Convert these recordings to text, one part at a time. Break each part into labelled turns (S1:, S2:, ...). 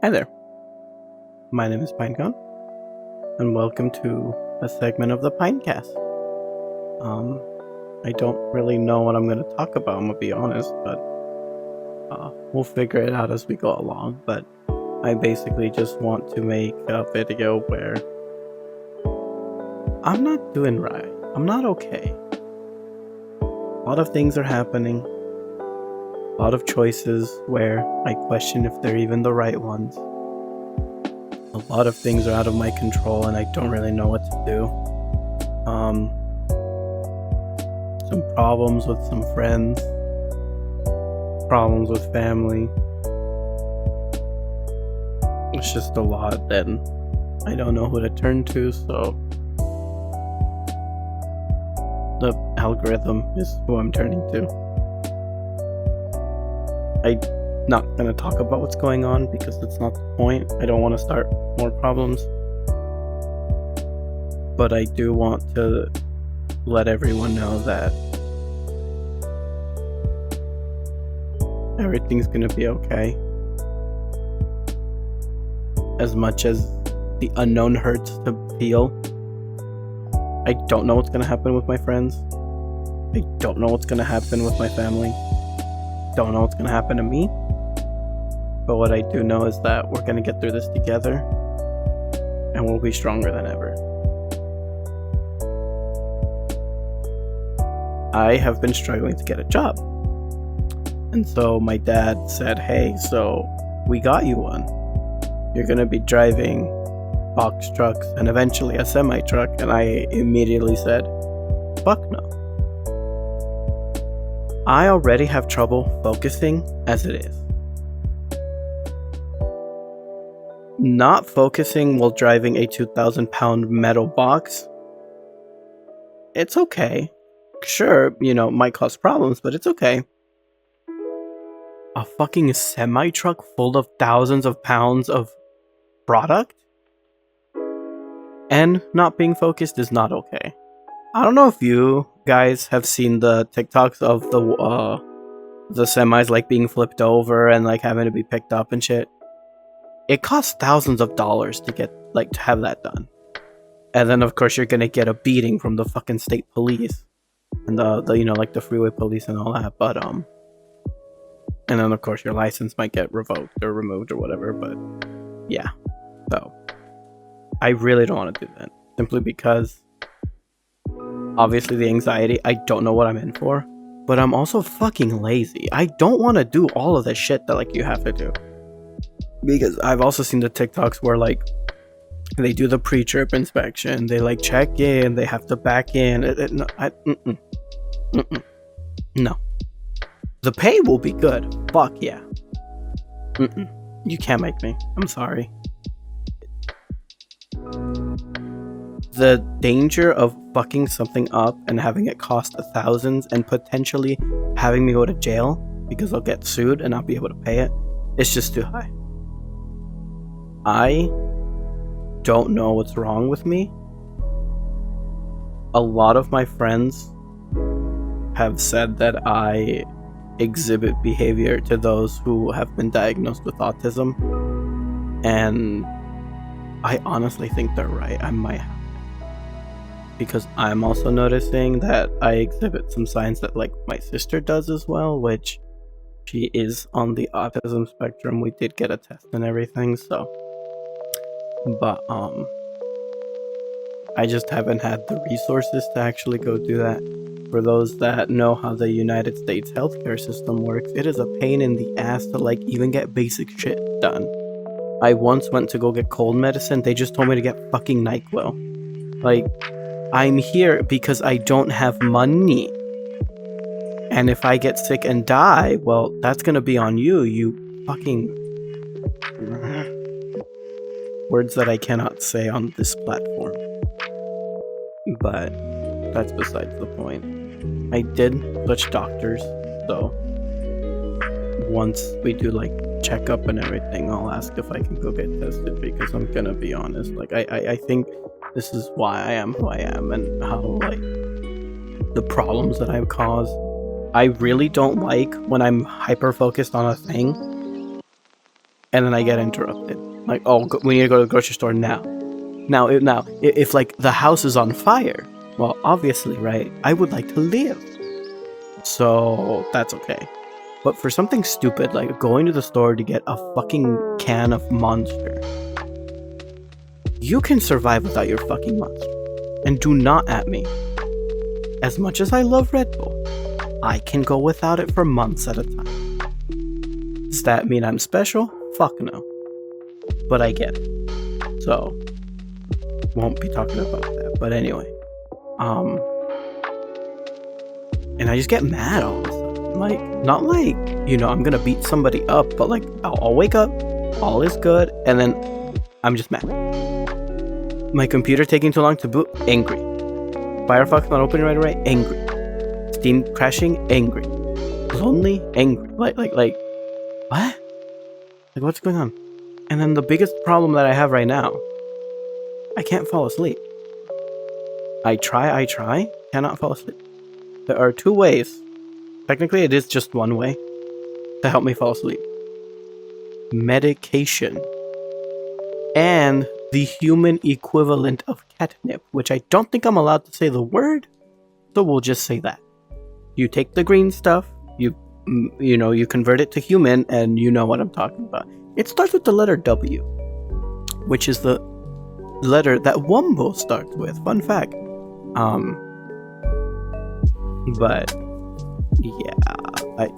S1: Hi there, my name is PineCast, and welcome to a segment of the PineCast. I don't really know what I'm going to talk about, I'm going to be honest, but we'll figure it out as we go along. But I basically just want to make a video where I'm not doing right. I'm not okay. A lot of things are happening. A lot of choices where I question if they're even the right ones. A lot of things are out of my control and I don't really know what to do. Some problems with some friends. Problems with family. It's just a lot and I don't know who to turn to, so the algorithm is who I'm turning to. I'm not going to talk about what's going on because that's not the point. I don't want to start more problems. But I do want to let everyone know that everything's going to be okay. As much as the unknown hurts to feel, I don't know what's going to happen with my friends. I don't know what's going to happen with my family. Don't know what's going to happen to me. But what I do know is that we're going to get through this together and we'll be stronger than ever. I have been struggling to get a job. And so my dad said, hey, so we got you one. You're going to be driving box trucks and eventually a semi-truck. And I immediately said, fuck no. I already have trouble focusing as it is. Not focusing while driving a 2,000-pound metal box, it's okay. Sure, might cause problems, but it's okay. A fucking semi-truck full of thousands of pounds of product? And not being focused is not okay. I don't know if you guys have seen the TikToks of the semis like being flipped over and like having to be picked up and shit. It costs thousands of dollars to get to have that done. And then of course you're gonna get a beating from the fucking state police and the freeway police and all that. But and then of course your license might get revoked or removed or whatever. But yeah, so I really don't want to do that simply because obviously the anxiety, I don't know what I'm in for, but I'm also fucking lazy. I don't want to do all of the shit that you have to do. Because I've also seen the TikToks where they do the pre-trip inspection, they check in, they have to back in. No. The pay will be good. Fuck yeah. You can't make me. I'm sorry. The danger of fucking something up and having it cost thousands and potentially having me go to jail because I'll get sued and not be able to pay it, it's just too high. I don't know what's wrong with me. A lot of my friends have said that I exhibit behavior to those who have been diagnosed with autism, and I honestly think they're right. I might have. Because I'm also noticing that I exhibit some signs that my sister does as well, which she is on the autism spectrum. We did get a test and everything, so. But I just haven't had the resources to actually go do that. For those that know how the United States healthcare system works, it is a pain in the ass to even get basic shit done. I once went to go get cold medicine, they just told me to get fucking NyQuil. I'm here because I don't have money. And if I get sick and die, well, that's gonna be on you, you fucking... Words that I cannot say on this platform. But that's besides the point. I did switch doctors, so once we do checkup and everything, I'll ask if I can go get tested, because I'm gonna be honest, I think this is why I am who I am and how the problems that I've caused. I really don't like when I'm hyper focused on a thing and then I get interrupted. Like, oh, we need to go to the grocery store now. Now, if like the house is on fire, well, obviously, right? I would like to live, so that's okay. But for something stupid like going to the store to get a fucking can of Monster, you can survive without your fucking Monster. And do not at me. As much as I love Red Bull, I can go without it for months at a time. Does that mean I'm special? Fuck no. But I get it. So, won't be talking about that. But anyway. And I just get mad all of a sudden. Like, not like, I'm gonna beat somebody up, but like, I'll wake up, all is good, and then I'm just mad. My computer taking too long to boot, angry. Firefox not opening right away, angry. Steam crashing, angry. Lonely, angry. Like, what? Like, what's going on? And then the biggest problem that I have right now, I can't fall asleep. I try, cannot fall asleep. There are two ways. Technically, it is just one way to help me fall asleep. Medication. And the human equivalent of catnip, which I don't think I'm allowed to say the word, so we'll just say that. You take the green stuff, you convert it to human, and you know what I'm talking about. It starts with the letter W, which is the letter that Wumbo starts with. Fun fact. But yeah,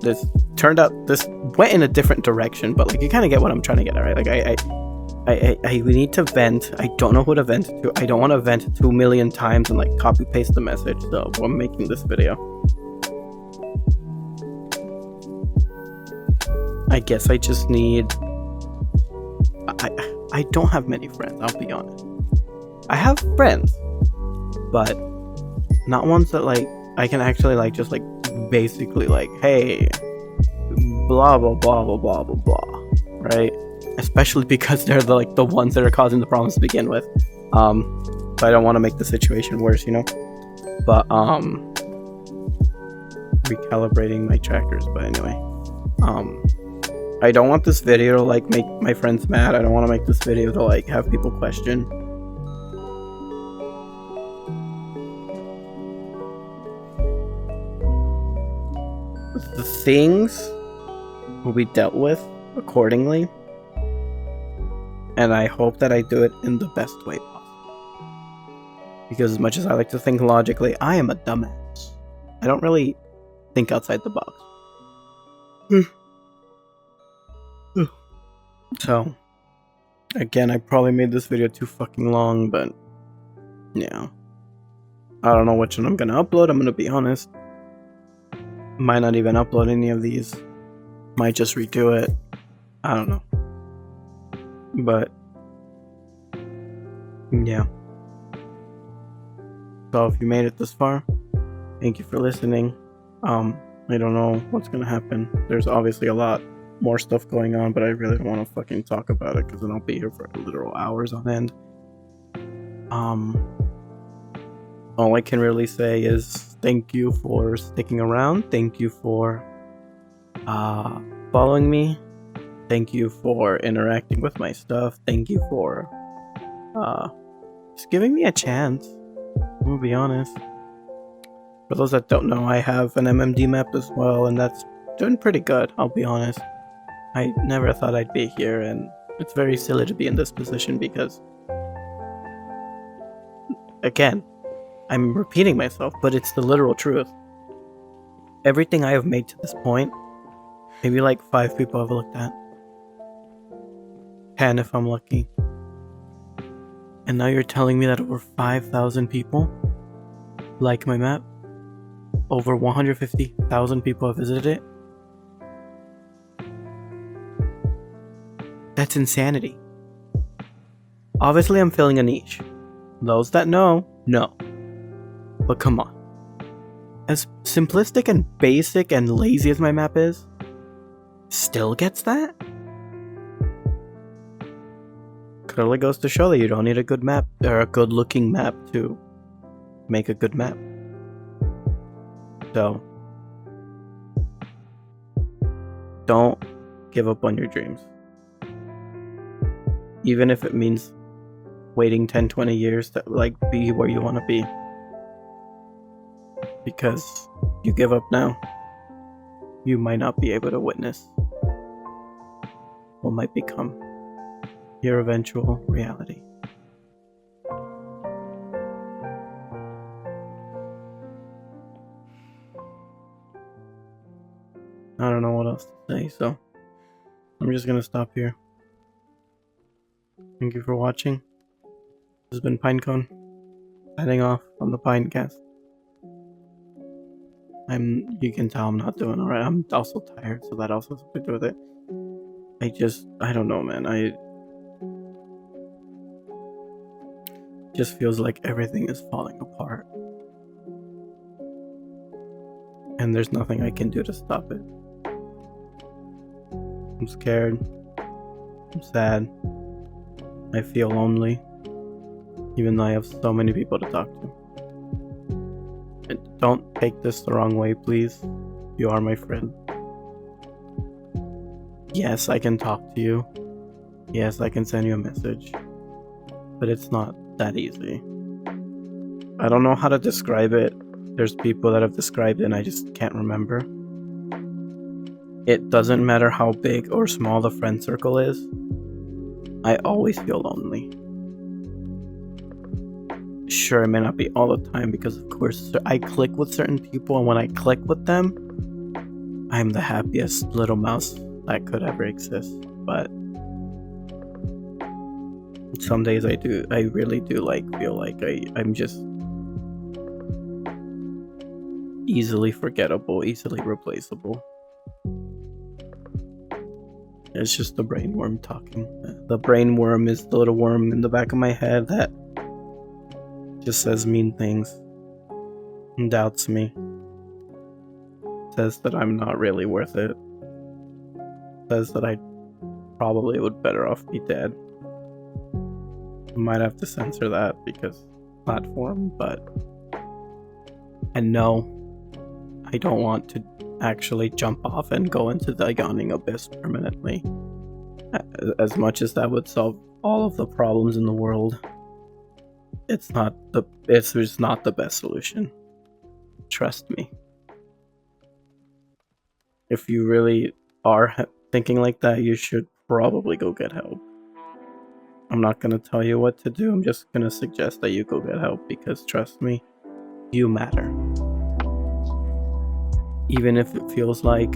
S1: this went in a different direction, but like you kind of get what I'm trying to get at, right? Like I need to vent. I don't know who to vent to. I don't want to vent 2 million times and like copy paste the message, so I'm making this video. I guess I just need. I don't have many friends, I'll be honest. I have friends, but not ones that like I can actually like just like basically like, hey, blah blah blah blah blah blah blah, right? Especially because they're the ones that are causing the problems to begin with. So I don't want to make the situation worse, But recalibrating my trackers. But anyway, I don't want this video to like make my friends mad. I don't want to make this video to like have people question. The things will be dealt with accordingly, and I hope that I do it in the best way possible. Because as much as I like to think logically, I am a dumbass. I don't really think outside the box. So, again, I probably made this video too fucking long, but yeah. I don't know which one I'm gonna upload, I'm gonna be honest. Might not even upload any of these. Might just redo it. I don't know. But yeah. So if you made it this far, thank you for listening. I don't know what's gonna happen. There's obviously a lot more stuff going on, but I really don't want to fucking talk about it because then I'll be here for literal hours on end. All I can really say is thank you for sticking around. Thank you for following me. Thank you for interacting with my stuff. Thank you for just giving me a chance. I'm gonna be honest. For those that don't know, I have an MMD map as well, and that's doing pretty good, I'll be honest. I never thought I'd be here, and it's very silly to be in this position because, again, I'm repeating myself, but it's the literal truth. Everything I have made to this point, maybe like 5 people have looked at. 10 if I'm lucky. And now you're telling me that over 5,000 people like my map? Over 150,000 people have visited it? That's insanity. Obviously, I'm filling a niche. Those that know. But come on. As simplistic and basic and lazy as my map is, still gets that? Clearly goes to show that you don't need a good map, or a good looking map to make a good map. So, don't give up on your dreams. even if it means waiting 10-20 years to like be where you want to be. Because you give up now, you might not be able to witness what might become your eventual reality. I don't know what else to say, so I'm just gonna stop here. Thank you for watching. This has been Pinecone, signing off on the PineCast. You can tell I'm not doing alright. I'm also tired, so that also has to do with it. I don't know, man. Just feels like everything is falling apart. And there's nothing I can do to stop it. I'm scared. I'm sad. I feel lonely. Even though I have so many people to talk to. And don't take this the wrong way, please. You are my friend. Yes, I can talk to you. Yes, I can send you a message. But it's not that easy. I don't know how to describe it. There's people that have described it and I just can't remember. It doesn't matter how big or small the friend circle is. I always feel lonely. Sure, it may not be all the time because of course I click with certain people, and when I click with them, I'm the happiest little mouse that could ever exist. But some days I really do feel like I'm just easily forgettable, easily replaceable. It's just the brain worm talking. The brain worm is the little worm in the back of my head that just says mean things and doubts me. Says that I'm not really worth it. Says that I probably would better off be dead. I might have to censor that because platform, but I know I don't want to actually jump off and go into the yawning abyss permanently. As much as that would solve all of the problems in the world, it's just not the best solution. Trust me. If you really are thinking like that, you should probably go get help. I'm not gonna tell you what to do. I'm just gonna suggest that you go get help because trust me, you matter. Even if it feels like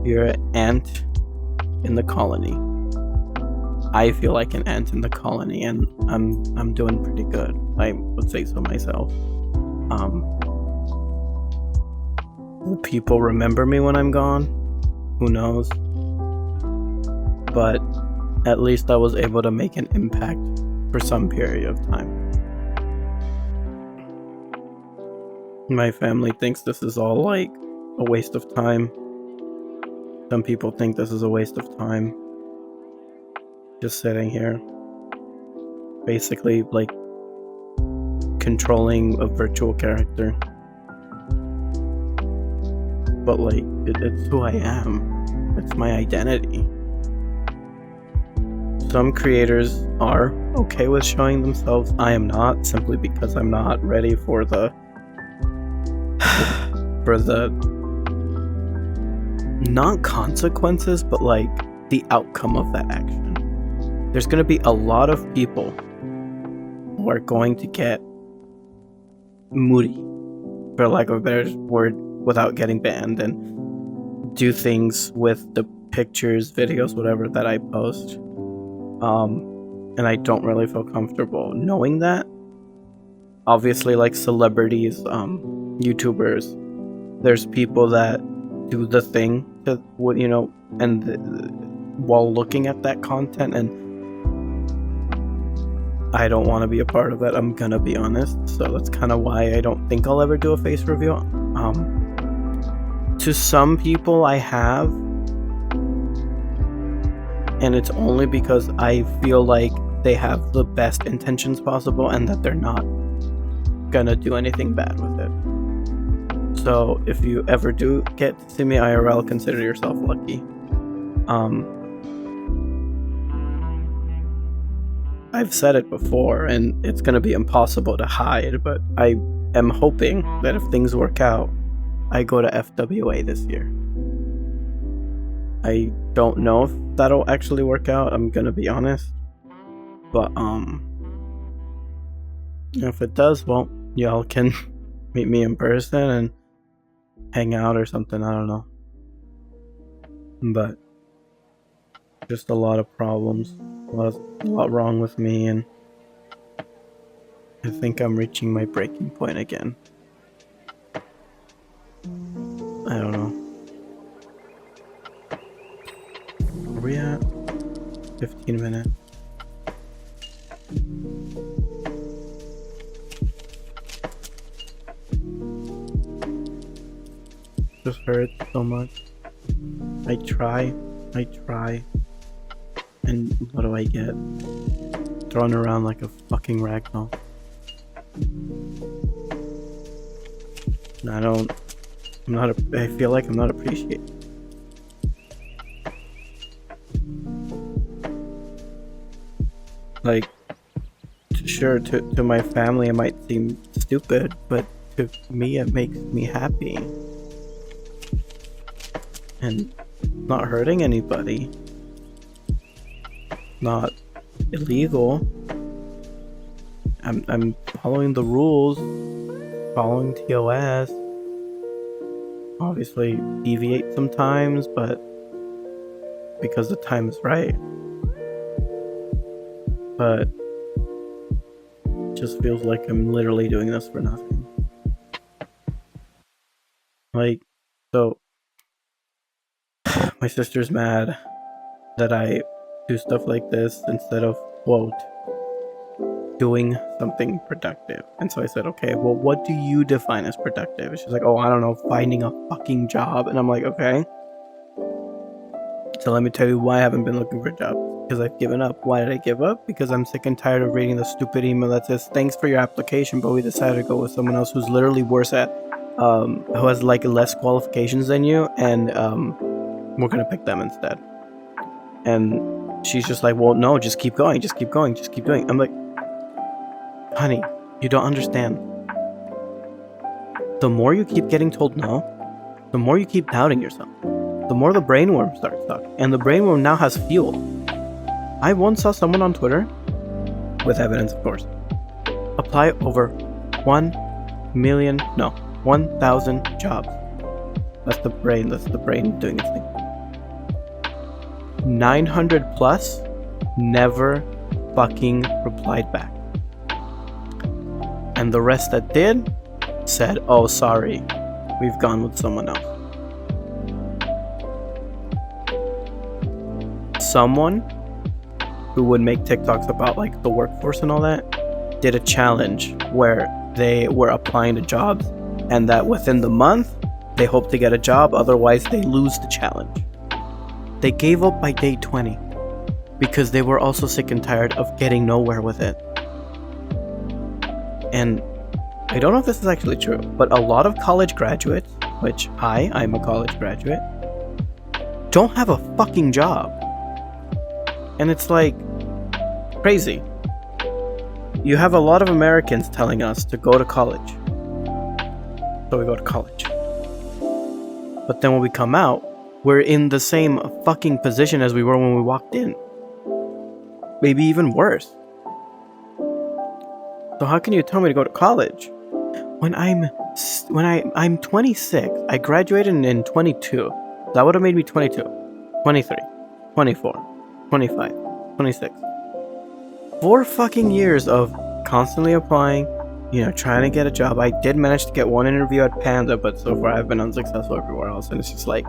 S1: you're an ant in the colony. I feel like an ant in the colony, and I'm doing pretty good. I would say so myself. Will people remember me when I'm gone? Who knows? But at least I was able to make an impact for some period of time. My family thinks this is all like a waste of time. Some people think this is a waste of time. Just sitting here, basically like controlling a virtual character. But like, it's who I am. It's my identity. Some creators are okay with showing themselves. I am not, simply because I'm not ready for the not consequences, but like the outcome of that action. There's going to be a lot of people who are going to get moody, for lack of a better word, without getting banned, and do things with the pictures, videos, whatever that I post. And I don't really feel comfortable knowing that. Obviously, like celebrities, YouTubers, there's people that do the thing to, you know, and while looking at that content, and I don't want to be a part of it, I'm gonna be honest. So that's kind of why I don't think I'll ever do a face review. To some people I have, and it's only because I feel like they have the best intentions possible and that they're not gonna do anything bad with it. So if you ever do get to see me IRL, consider yourself lucky. I've said it before, and it's gonna be impossible to hide, but I am hoping that if things work out, I go to FWA this year. I don't know if that'll actually work out, I'm gonna be honest. But, if it does, well, y'all can meet me in person and hang out or something, I don't know. But, just a lot of problems, a lot wrong with me, and I think I'm reaching my breaking point again. I don't know. Where we at? 15 minutes. Just hurts so much. I try, and what do I get? Thrown around like a fucking ragdoll. I feel like I'm not appreciated. Like, sure, to my family it might seem stupid, but to me it makes me happy. And not hurting anybody. Not illegal. I'm following the rules, following TOS. Obviously deviate sometimes, but because the time is right. But it just feels like I'm literally doing this for nothing. Like, so my sister's mad that I do stuff like this instead of, quote, doing something productive. And so I said, okay, well, what do you define as productive? And she's like, oh, I don't know, finding a fucking job. And I'm like, okay. So let me tell you why I haven't been looking for a job. Because I've given up. Why did I give up? Because I'm sick and tired of reading the stupid email that says, thanks for your application, but we decided to go with someone else who's literally worse at, who has like less qualifications than you, and we're gonna pick them instead. And she's just like, well, no, just keep going, just keep going, just keep doing. I'm like, honey, you don't understand. The more you keep getting told no, the more you keep doubting yourself, the more the brainworm starts talking. And the brainworm now has fuel. I once saw someone on Twitter, with evidence of course, apply over 1,000 jobs. That's the brain doing its thing. 900 plus never fucking replied back. And the rest that did said, oh, sorry, we've gone with someone else. Someone who would make TikToks about like the workforce and all that did a challenge where they were applying to jobs, and that within the month they hope to get a job, otherwise they lose the challenge. They gave up by day 20 because they were also sick and tired of getting nowhere with it. And I don't know if this is actually true, but a lot of college graduates, which I'm a college graduate, don't have a fucking job. And it's like crazy. You have a lot of Americans telling us to go to college. So we go to college. But then when we come out, we're in the same fucking position as we were when we walked in. Maybe even worse. So how can you tell me to go to college when I'm 26? I graduated in 22. That would have made me 22, 23, 24, 25, 26. 4 fucking years of constantly applying, trying to get a job. I did manage to get one interview at Panda, but so far I've been unsuccessful everywhere else, and it's just like,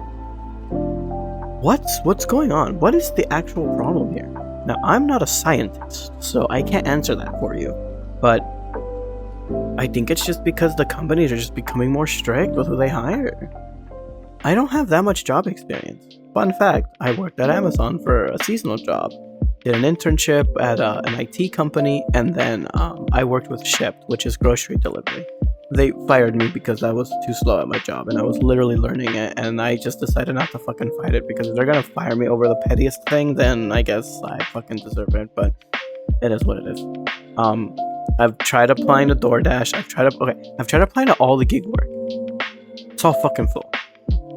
S1: what's going on? What is the actual problem here? Now, I'm not a scientist, so I can't answer that for you, but I think it's just because the companies are just becoming more strict with who they hire. I don't have that much job experience. Fun fact, I worked at Amazon for a seasonal job, did an internship at an IT company, and then I worked with Shipt, which is grocery delivery. They fired me because I was too slow at my job, and I was literally learning it, and I just decided not to fucking fight it, because if they're gonna fire me over the pettiest thing, then I guess I fucking deserve it. But It is what it is. I've tried applying to DoorDash. I've tried applying to all the gig work. It's all fucking full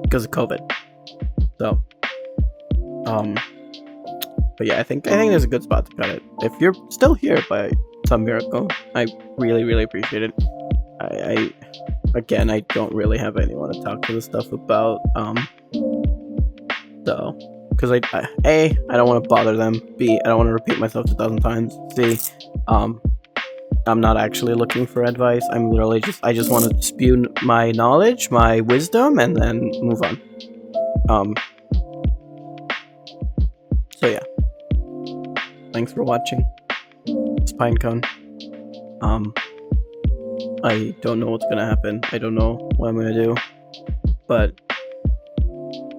S1: because of COVID. So, but yeah, I think there's a good spot to cut it. If you're still here by some miracle, I really appreciate it. I don't really have anyone to talk to this stuff about. So, because I don't want to bother them. B, I don't want to repeat myself 1,000 times. C, I'm not actually looking for advice. I'm literally I just want to spew my knowledge, my wisdom, and then move on. So yeah. Thanks for watching. It's Pinecone. I don't know what's gonna happen. I don't know what I'm gonna do. But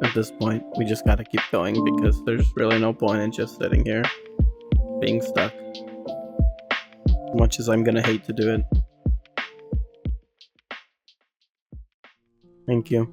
S1: at this point, we just gotta keep going because there's really no point in just sitting here being stuck. As much as I'm gonna hate to do it. Thank you.